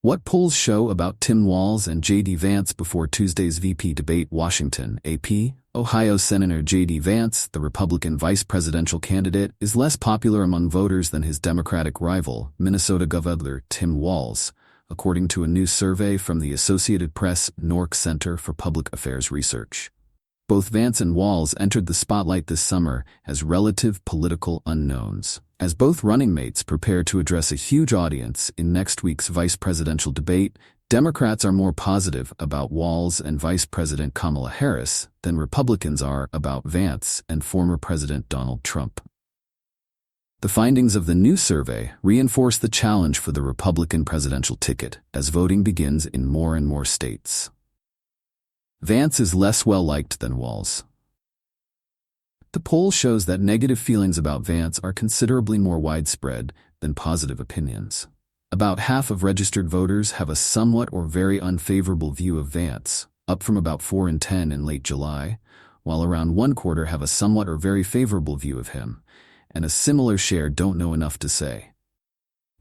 What polls show about Tim Walz and J.D. Vance before Tuesday's VP debate? Washington, AP. Ohio Senator J.D. Vance, the Republican vice presidential candidate, is less popular among voters than his Democratic rival, Minnesota Governor Tim Walz, according to a new survey from the Associated Press Nork Center for Public Affairs Research. Both Vance and Walz entered the spotlight this summer as relative political unknowns, as both running mates prepare to address a huge audience in next week's vice presidential debate. Democrats are more positive about Walz and Vice President Kamala Harris than Republicans are about Vance and former President Donald Trump. The findings of the new survey reinforce the challenge for the Republican presidential ticket as voting begins in more and more states. Vance is less well-liked than Walz. The poll shows that negative feelings about Vance are considerably more widespread than positive opinions. About half of registered voters have a somewhat or very unfavorable view of Vance, up from about 4 in 10 in late July, while around 1/4 have a somewhat or very favorable view of him, and a similar share don't know enough to say.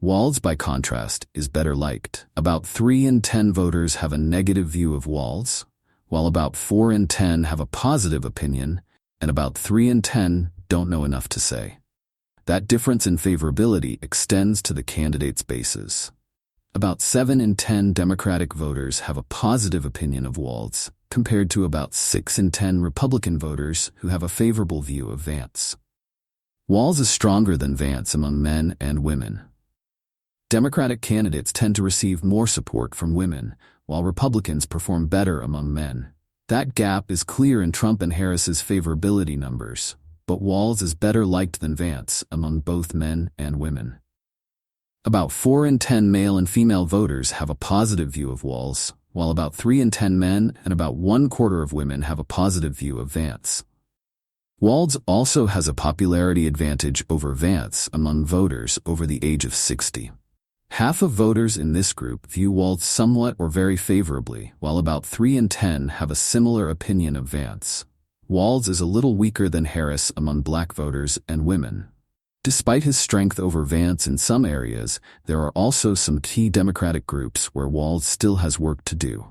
Walz, by contrast, is better liked. About 3 in 10 voters have a negative view of Walz, while about 4 in 10 have a positive opinion, and about 3 in 10 don't know enough to say. That difference in favorability extends to the candidate's bases. About 7 in 10 Democratic voters have a positive opinion of Walz, compared to about 6 in 10 Republican voters who have a favorable view of Vance. Walz is stronger than Vance among men and women. Democratic candidates tend to receive more support from women, while Republicans perform better among men. That gap is clear in Trump and Harris's favorability numbers, but Walz is better liked than Vance among both men and women. About 4 in 10 male and female voters have a positive view of Walz, while about 3 in 10 men and about 1/4 of women have a positive view of Vance. Walz also has a popularity advantage over Vance among voters over the age of 60. Half of voters in this group view Walz somewhat or very favorably, while about 3 in 10 have a similar opinion of Vance. Walz is a little weaker than Harris among black voters and women. Despite his strength over Vance in some areas, there are also some key Democratic groups where Walz still has work to do.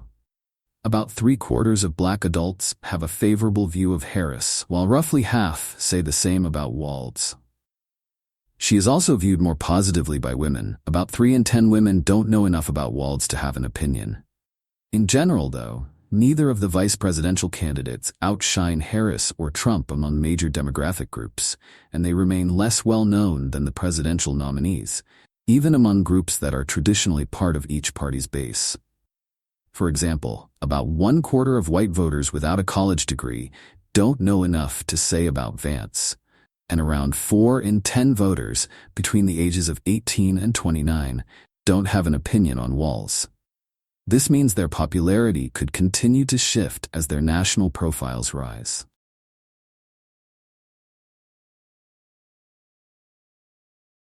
About 3/4 of black adults have a favorable view of Harris, while roughly half say the same about Walz. She is also viewed more positively by women. About 3 in 10 women don't know enough about Walz to have an opinion. In general, though, neither of the vice presidential candidates outshine Harris or Trump among major demographic groups, and they remain less well-known than the presidential nominees, even among groups that are traditionally part of each party's base. For example, about 1/4 of white voters without a college degree don't know enough to say about Vance, and around 4 in 10 voters between the ages of 18 and 29 don't have an opinion on Walz. This means their popularity could continue to shift as their national profiles rise.